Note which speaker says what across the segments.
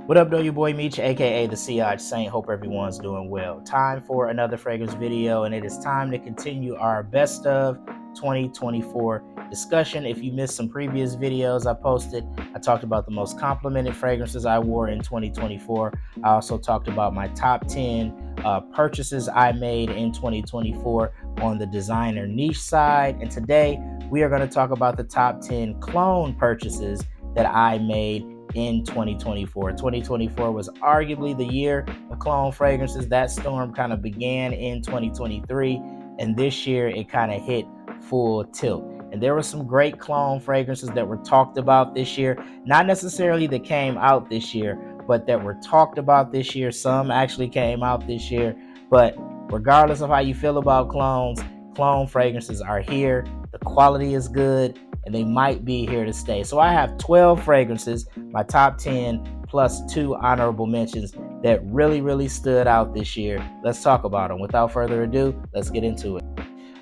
Speaker 1: What up, though? Your boy Meech, aka the Siage Saint. Hope everyone's doing well. Time for another fragrance video, and it is time to continue our best of 2024 discussion. If you missed some previous videos I posted, I talked about the most complimented fragrances I wore in 2024. I also talked about my top 10 purchases I made in 2024 on the designer niche side. And today we are going to talk about the top 10 clone purchases that I made in 2024. 2024 was arguably the year of clone fragrances. That storm kind of began in 2023, and this year it kind of hit full tilt. And there were some great clone fragrances that were talked about this year, not necessarily that came out this year, but that were talked about this year. Some actually came out this year, but regardless of how you feel about clones, clone fragrances are here. The quality is good, and they might be here to stay. So I have 12 fragrances, my top 10 plus 2 honorable mentions that really stood out this year. Let's talk about them. Without further ado, let's get into it.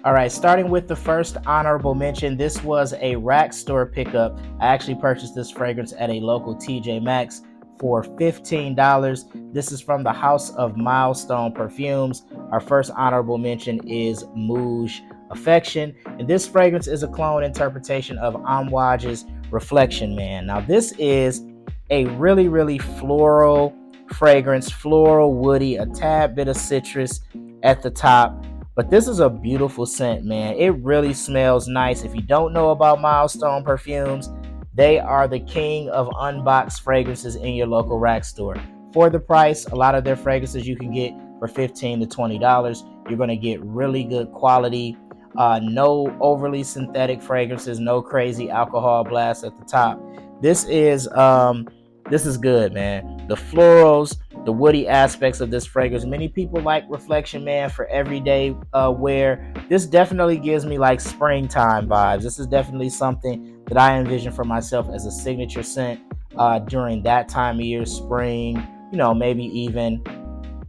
Speaker 1: All right, starting with the first honorable mention, this was a rack store pickup. I actually purchased this fragrance at a local TJ Maxx for $15. This is from the House of Milestone Perfumes. Our first honorable mention is Mouge Affection, and this fragrance is a clone interpretation of Amouage's Reflection Man. Now, this is a really floral fragrance, floral, woody, a tad bit of citrus at the top. But this is a beautiful scent, man. It really smells nice. If you don't know about Milestone Perfumes, they are the king of unboxed fragrances in your local rack store. For the price, a lot of their fragrances you can get for $15 to $20. You're going to get really good quality, no overly synthetic fragrances, no crazy alcohol blast at the top. This is good, man. The florals, the woody aspects of this fragrance. Many people like Reflection Man for everyday wear. This definitely gives me like springtime vibes. This is definitely something that I envision for myself as a signature scent during that time of year, spring, maybe even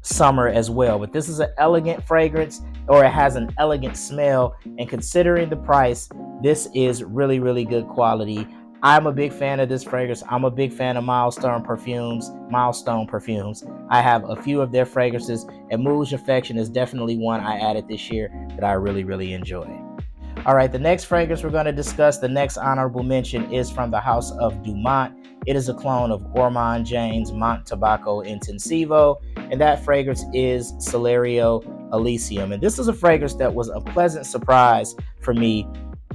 Speaker 1: summer as well. But this is an elegant fragrance, or it has an elegant smell, and considering the price, this is really good quality. I'm a big fan of this fragrance. I'm a big fan of Milestone Perfumes. I have a few of their fragrances, and Mouge Affection is definitely one I added this year that I really enjoy. All right, the next fragrance we're going to discuss, the next honorable mention, is from the House of Dumont. It is a clone of Ormond Jane's Mont Tobacco Intensivo, and that fragrance is Celerio Elysium. And this is a fragrance that was a pleasant surprise for me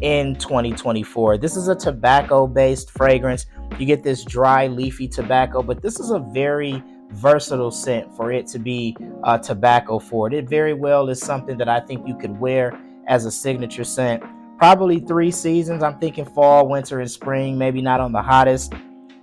Speaker 1: in 2024. This is a tobacco-based fragrance. You get this dry, leafy tobacco, but this is a very versatile scent for it to be tobacco forward. It very well is something that I think you could wear as a signature scent. Probably 3 seasons. I'm thinking fall, winter, and spring. Maybe not on the hottest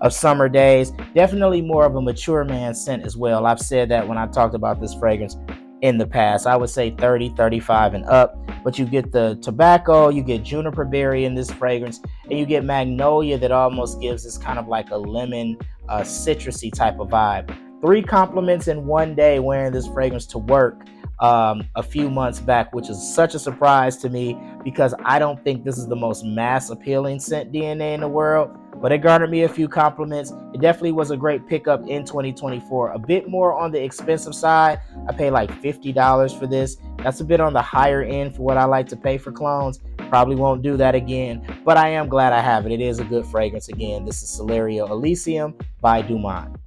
Speaker 1: of summer days. Definitely more of a mature man scent as well. I've said that when I talked about this fragrance in the past. I would say 30, 35 and up. But you get the tobacco, you get juniper berry in this fragrance, and you get magnolia that almost gives this kind of like a lemon, citrusy type of vibe. 3 compliments in one day wearing this fragrance to work a few months back, which is such a surprise to me because I don't think this is the most mass appealing scent DNA in the world, but it garnered me a few compliments. It definitely was a great pickup in 2024. A bit more on the expensive side. I paid like $50 for this. That's a bit on the higher end for what I like to pay for clones. Probably won't do that again, but I am glad I have it. It is a good fragrance. Again, this is Celerio Elysium by Dumont.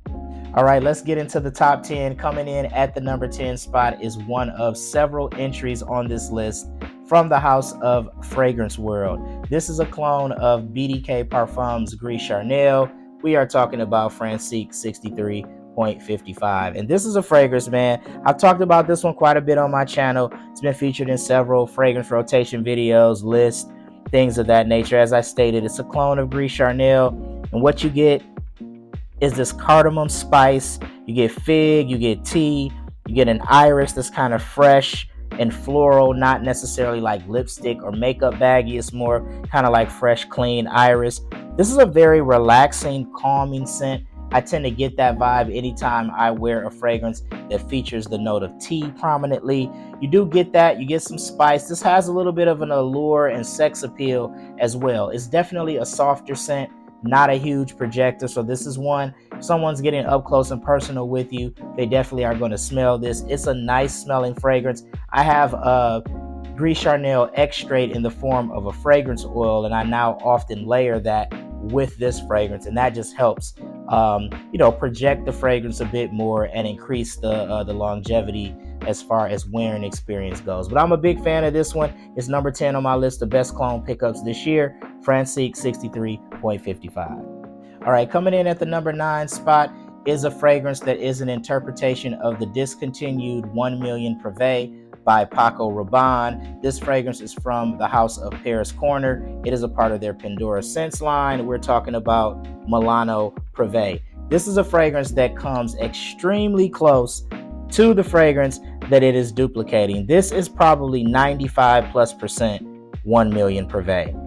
Speaker 1: All right, let's get into the top 10. Coming in at the number 10 spot is one of several entries on this list from the House of Fragrance World. This is a clone of BDK Parfums Gris Charnel. We are talking about Francique 63.55. And this is a fragrance, man. I've talked about this one quite a bit on my channel. It's been featured in several fragrance rotation videos, lists, things of that nature. As I stated, it's a clone of Gris Charnel. And what you get is this cardamom spice. You get fig, you get tea, you get an iris that's kind of fresh and floral, not necessarily like lipstick or makeup baggy. It's more kind of like fresh, clean iris. This is a very relaxing, calming scent. I tend to get that vibe anytime I wear a fragrance that features the note of tea prominently. You do get that. You get some spice. This has a little bit of an allure and sex appeal as well. It's definitely a softer scent, not a huge projector. So this is one someone's getting up close and personal with you, they definitely are going to smell this. It's a nice smelling fragrance. I have Gris Charnel extrait in the form of a fragrance oil, and I now often layer that with this fragrance, and that just helps project the fragrance a bit more and increase the longevity as far as wearing experience goes. But I'm a big fan of this one. It's number 10 on my list of best cologne pickups this year, Francique 63.55. All right, coming in at the number 9 spot is a fragrance that is an interpretation of the discontinued 1 Million Privé by Paco Rabanne. This fragrance is from the house of Paris Corner. It is a part of their Pandora Scents line. We're talking about Milano Privé. This is a fragrance that comes extremely close to the fragrance that it is duplicating. This is probably 95+% 1 Million Privé.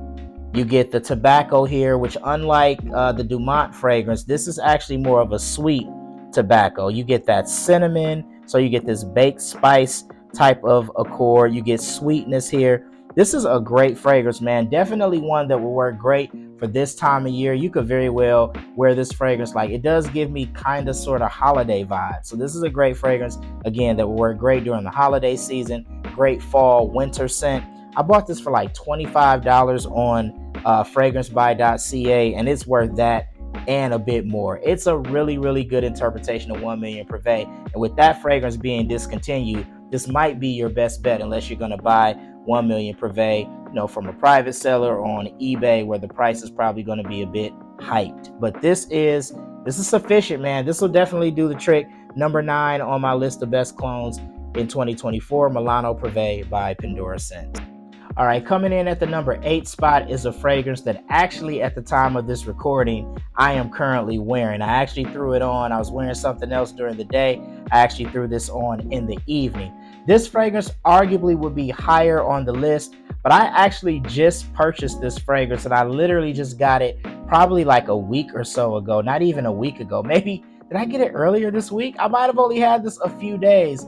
Speaker 1: You get the tobacco here, which unlike the Dumont fragrance, this is actually more of a sweet tobacco. You get that cinnamon, so you get this baked spice type of accord. You get sweetness here. This is a great fragrance, man. Definitely one that will work great for this time of year. You could very well wear this fragrance. Like, it does give me kind of sort of holiday vibe. So this is a great fragrance, again, that will work great during the holiday season. Great fall, winter scent. I bought this for like $25 on fragrancebuy.ca, and it's worth that and a bit more. It's a really, really good interpretation of 1 Million Privé. And with that fragrance being discontinued, this might be your best bet unless you're going to buy 1 Million Privé, from a private seller or on eBay, where the price is probably going to be a bit hyped. But this is sufficient, man. This will definitely do the trick. Number 9 on my list of best clones in 2024, Milano Privé by Pandora Scents. All right, coming in at the number 8 spot is a fragrance that actually, at the time of this recording, I am currently wearing. I actually threw it on. I was wearing something else during the day. I actually threw this on in the evening. This fragrance arguably would be higher on the list, but I actually just purchased this fragrance, and I literally just got it probably like a week or so ago. Not even a week ago. Maybe, did I get it earlier this week? I might have only had this a few days.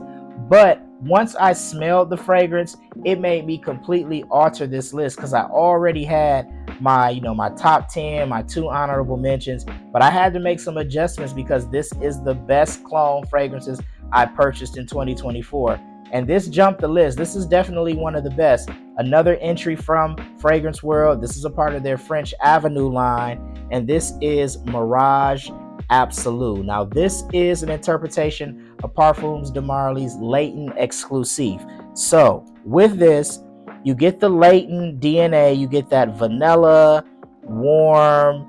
Speaker 1: But once I smelled the fragrance, it made me completely alter this list, because I already had my top 10, my 2 honorable mentions, but I had to make some adjustments because this is the best cologne fragrances I purchased in 2024. And this jumped the list. This is definitely one of the best. Another entry from Fragrance World. This is a part of their French Avenue line, and this is Mirage Absolu. Now, this is an interpretation of Parfums de Marly's Layton Exclusive. So with this, you get the Layton DNA, you get that vanilla, warm,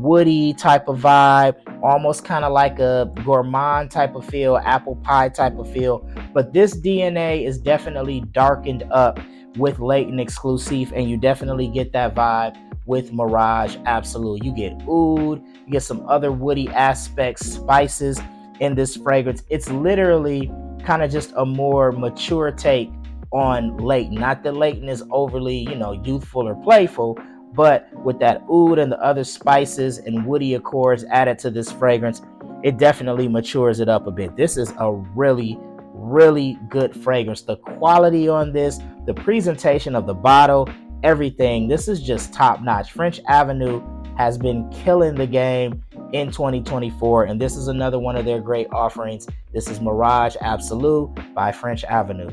Speaker 1: woody type of vibe, almost kind of like a gourmand type of feel, apple pie type of feel. But this DNA is definitely darkened up with Layton Exclusive, and you definitely get that vibe with Mirage Absolu. You get oud, you get some other woody aspects, spices in this fragrance. It's literally kind of just a more mature take on Layton. Not that Layton is overly, youthful or playful, but with that oud and the other spices and woody accords added to this fragrance, it definitely matures it up a bit. This is a really, really good fragrance. The quality on this, the presentation of the bottle, everything, this is just top notch. French Avenue has been killing the game in 2024, and this is another one of their great offerings. This is Mirage Absolu by French Avenue.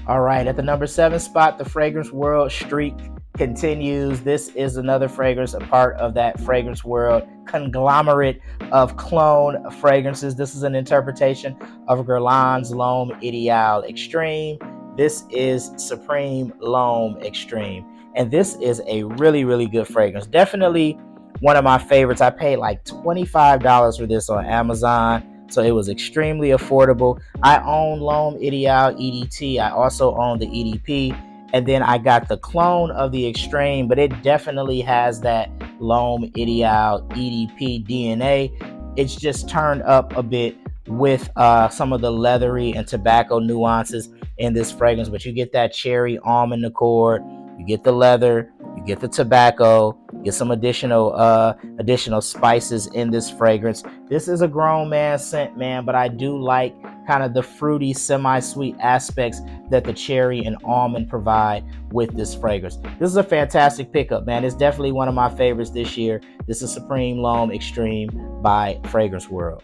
Speaker 1: All right, at the number 7 spot, the Fragrance World streak continues. This is another fragrance, a part of that Fragrance World conglomerate of clone fragrances. This is an interpretation of Guerlain's L'Homme Ideal Extreme. This is Supreme L'Homme Extreme, and this is a really, really good fragrance. Definitely one of my favorites. I paid like $25 for this on Amazon, so it was extremely affordable. I own L'Homme Ideal EDT. I also own the EDP, and then I got the clone of the Extreme, but it definitely has that L'Homme Ideal EDP DNA. It's just turned up a bit with some of the leathery and tobacco nuances in this fragrance, but you get that cherry almond accord, you get the leather, you get the tobacco, you get some additional spices in this fragrance. This is a grown man scent, man, but I do like kind of the fruity, semi-sweet aspects that the cherry and almond provide with this fragrance. This is a fantastic pickup, man. It's definitely one of my favorites this year. This is Supreme L'Homme Extreme by Fragrance World.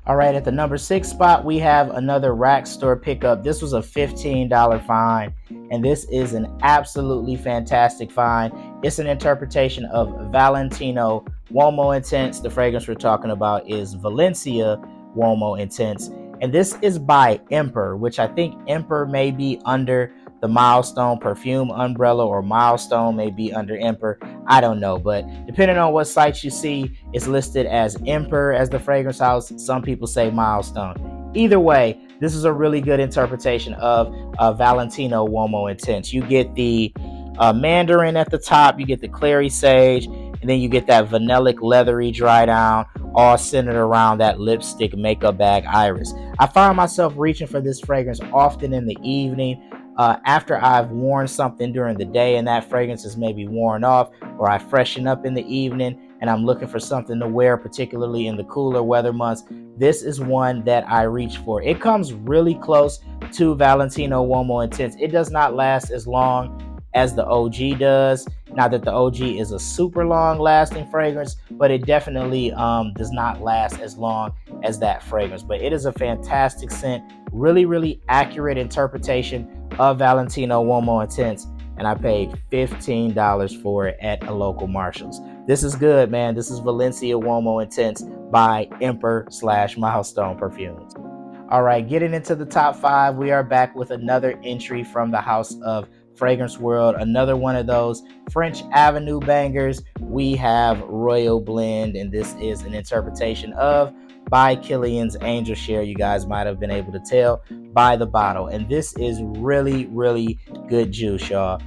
Speaker 1: All right, at the number 6 spot, we have another rack store pickup. This was a $15 find, and this is an absolutely fantastic find. It's an interpretation of Valentino Uomo Intense. The fragrance we're talking about is Valencia Uomo Intense, and this is by Emperor, which I think Emperor may be under the Milestone perfume umbrella, or Milestone may be under Emperor. I don't know, but depending on what sites you see, it's listed as Emperor as the fragrance house. Some people say Milestone. Either way, this is a really good interpretation of Valentino Uomo Intense. You get the mandarin at the top, you get the clary sage, and then you get that vanillic leathery dry down, all centered around that lipstick makeup bag iris. I find myself reaching for this fragrance often in the evening, after I've worn something during the day and that fragrance is maybe worn off, or I freshen up in the evening and I'm looking for something to wear, particularly in the cooler weather months. This is one that I reach for. It comes really close to Valentino Uomo Intense. It does not last as long as the OG does. Not that the OG is a super long lasting fragrance, but it definitely does not last as long as that fragrance. But it is a fantastic scent, really accurate interpretation of Valentino Uomo Intense, and I paid $15 for it at a local Marshall's. This is good, man. This is Valencia Uomo Intense by Emperor/Milestone Perfumes. All right, getting into the top 5, we are back with another entry from the house of Fragrance World, another one of those French Avenue bangers. We have Royal Blend, and this is an interpretation of by Kilian's Angel Share. You guys might have been able to tell by the bottle, and this is really good juice, y'all.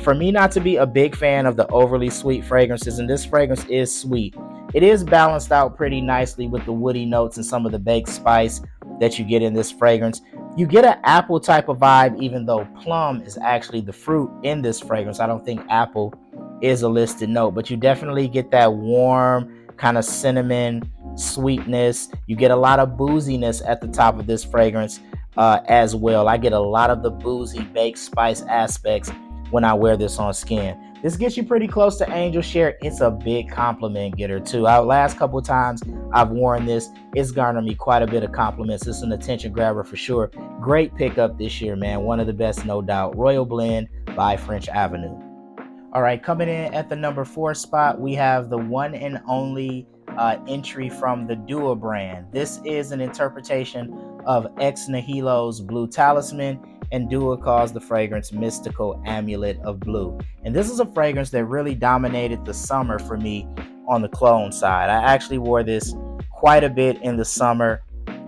Speaker 1: For me not to be a big fan of the overly sweet fragrances, and this fragrance is sweet, it is balanced out pretty nicely with the woody notes and some of the baked spice that you get in this fragrance. You get an apple type of vibe, even though plum is actually the fruit in this fragrance. I don't think apple is a listed note, but you definitely get that warm kind of cinnamon sweetness. You get a lot of booziness at the top of this fragrance as well. I get a lot of the boozy baked spice aspects when I wear this on skin. This gets you pretty close to Angel Share. It's a big compliment getter too. Our last couple of times I've worn this, it's garnered me quite a bit of compliments. It's an attention grabber for sure. Great pickup this year, man. One of the best, no doubt. Royal Blend by French Avenue. All right, coming in at the number 4 spot, we have the one and only entry from the Dua brand. This is an interpretation of Ex Nihilo's Blue Talisman, and Dua calls the fragrance Mystical Amulet of Blue. And this is a fragrance that really dominated the summer for me on the cologne side. I actually wore this quite a bit in the summer.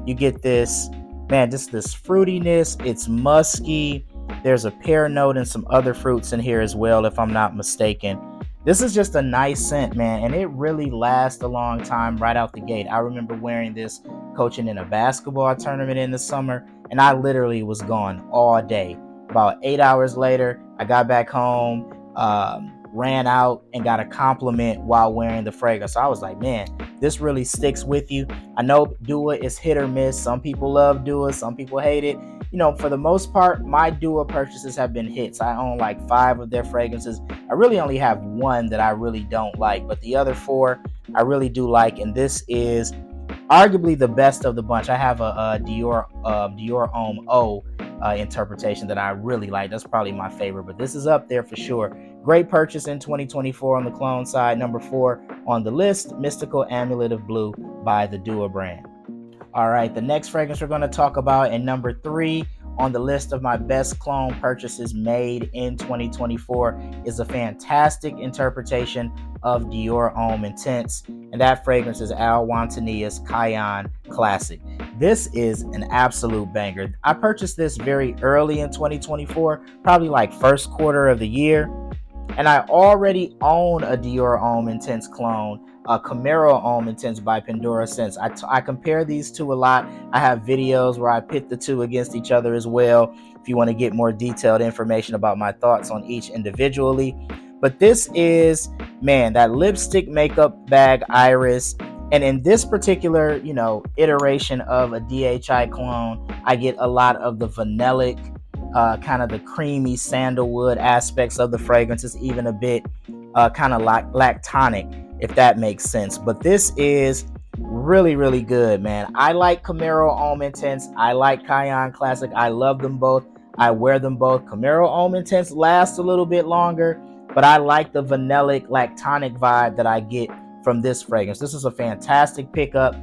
Speaker 1: You get this, man, this fruitiness. It's musky. There's a pear note and some other fruits in here as well, if I'm not mistaken. This is just a nice scent, man, and it really lasts a long time right out the gate. I remember wearing this coaching in a basketball tournament in the summer, and I literally was gone all day. About 8 hours later, I got back home, ran out, and got a compliment while wearing the fragrance. So I was like, man, this really sticks with you. I know Dua is hit or miss. Some people love Dua, some people hate it. You know, for the most part, my Dua purchases have been hits. I own like 5 of their fragrances. I really only have 1 that I really don't like, but the other 4 I really do like, and this is arguably the best of the bunch. I have a Dior Homme O interpretation that I really like. That's probably my favorite, but this is up there for sure. Great purchase in 2024 on the cologne side. Number 4 on the list, Mystical Amulet of Blue by the Dua brand. All right, the next fragrance we're going to talk about, and number 3 on the list of my best cologne purchases made in 2024, is a fantastic interpretation of Dior Homme Intense, and that fragrance is Al Wantanilla's Cayenne Classic. This is an absolute banger. I purchased this very early in 2024, probably like first quarter of the year, and I already own a Dior Homme Intense cologne, a Camaro Homme Intense by Pandora Scents. I compare these two a lot. I have videos where I pit the two against each other as well, if you want to get more detailed information about my thoughts on each individually. But this is, man, that lipstick makeup bag iris And in this particular, iteration of a DHI clone, I get a lot of the vanillic, kind of the creamy sandalwood aspects of the fragrance. It's even a bit kind of like lactonic, if that makes sense. But this is really, really good, man. I like Camaro Homme Intense. I like Cayenne Classic. I love them both. I wear them both. Camaro Homme Intense lasts a little bit longer, but I like the vanillic, lactonic vibe that I get from this fragrance. This is a fantastic pickup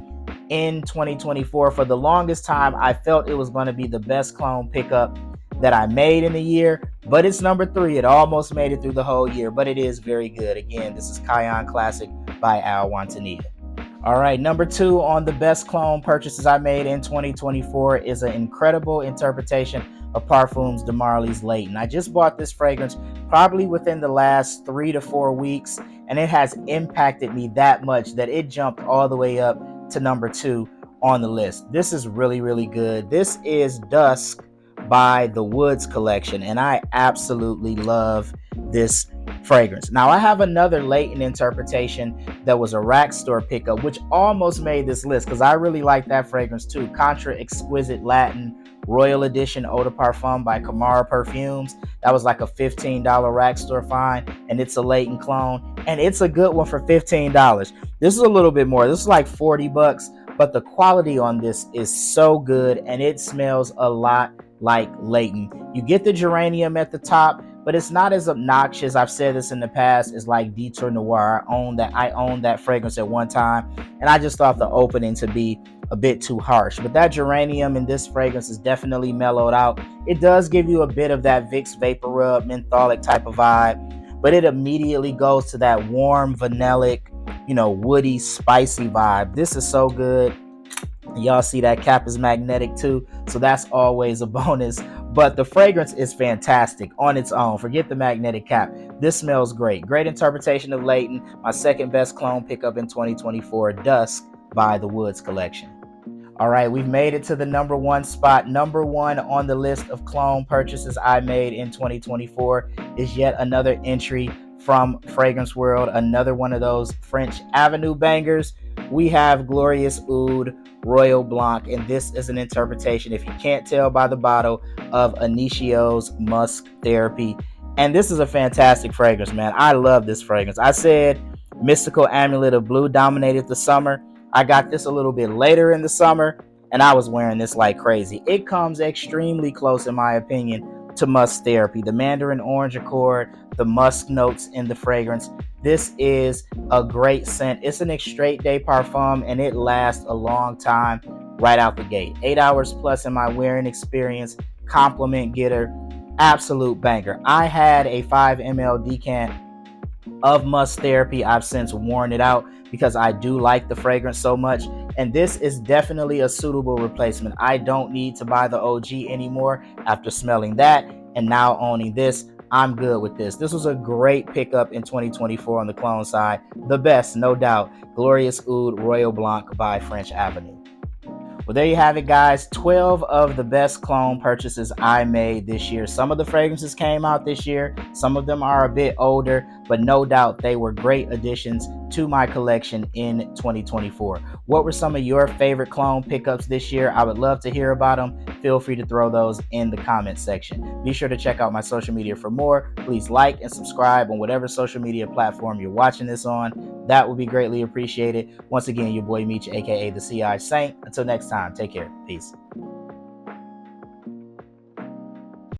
Speaker 1: in 2024. For the longest time, I felt it was going to be the best clone pickup that I made in the year, but it's number 3. It almost made it through the whole year, but it is very good. Again, this is Cayenne Classic by Al Wantanita. All right, number 2 on the best clone purchases I made in 2024 is an incredible interpretation of Parfums de Marly's Layton. I just bought this fragrance probably within the last 3 to 4 weeks, and it has impacted me that much that it jumped all the way up to number 2 on the list. This is really, really good. This is Dusk by the Woods Collection, and I absolutely love this fragrance. Now, I have another Layton interpretation that was a rack store pickup, which almost made this list because I really like that fragrance too. Contra Exquisite Latin Royal Edition Eau de Parfum by Camara Perfumes. That was like a $15 rack store find, and it's a Layton clone, and it's a good one for $15. This is a little bit more. This is like $40, but the quality on this is so good, and it smells a lot like Layton. You get the geranium at the top, but it's not as obnoxious. I've said this in the past. It's like Detour Noir. I owned that fragrance at one time, and I just thought the opening to be a bit too harsh. But that geranium in this fragrance is definitely mellowed out. It does give you a bit of that Vicks Vapor Rub mentholic type of vibe, but it immediately goes to that warm, vanillic, woody, spicy vibe. This is so good. Y'all see that cap is magnetic too, so that's always a bonus. But the fragrance is fantastic on its own. Forget the magnetic cap. This smells great. Great interpretation of Layton. My second best clone pickup in 2024, Dusk by the Woods Collection. All right, we've made it to the number 1 spot. Number 1 on the list of clone purchases I made in 2024 is yet another entry from Fragrance World, another one of those French Avenue bangers. We have Glorious Oud Royal Blanc, and this is an interpretation, if you can't tell by the bottle, of Initio's Musk Therapy. And this is a fantastic fragrance, man. I love this fragrance. I said Mystical Amulet of Blue dominated the summer. I got this a little bit later in the summer, and I was wearing this like crazy. It comes extremely close, in my opinion, to Musk Therapy. The Mandarin Orange Accord, the musk notes in the fragrance. This is a great scent. It's an extrait de parfum, and it lasts a long time right out the gate. 8 hours plus in my wearing experience. Compliment getter. Absolute banger. I had a 5 ml decant of Musk Therapy. I've since worn it out because I do like the fragrance so much, and this is definitely a suitable replacement. I don't need to buy the OG anymore after smelling that and now owning this. I'm good with this. This was a great pickup in 2024 on the clone side. The best, no doubt. Glorious Oud Royal Blanc by French Avenue. Well, there you have it, guys. 12 of the best clone purchases I made this year. Some of the fragrances came out this year. Some of them are a bit older, but no doubt they were great additions to my collection in 2024. What were some of your favorite clone pickups this year? I would love to hear about them. Feel free to throw those in the comment section. Be sure to check out my social media for more. Please like and subscribe on whatever social media platform you're watching this on. That would be greatly appreciated. Once again, your boy Meech, aka the CI Saint. Until next time, take care. Peace.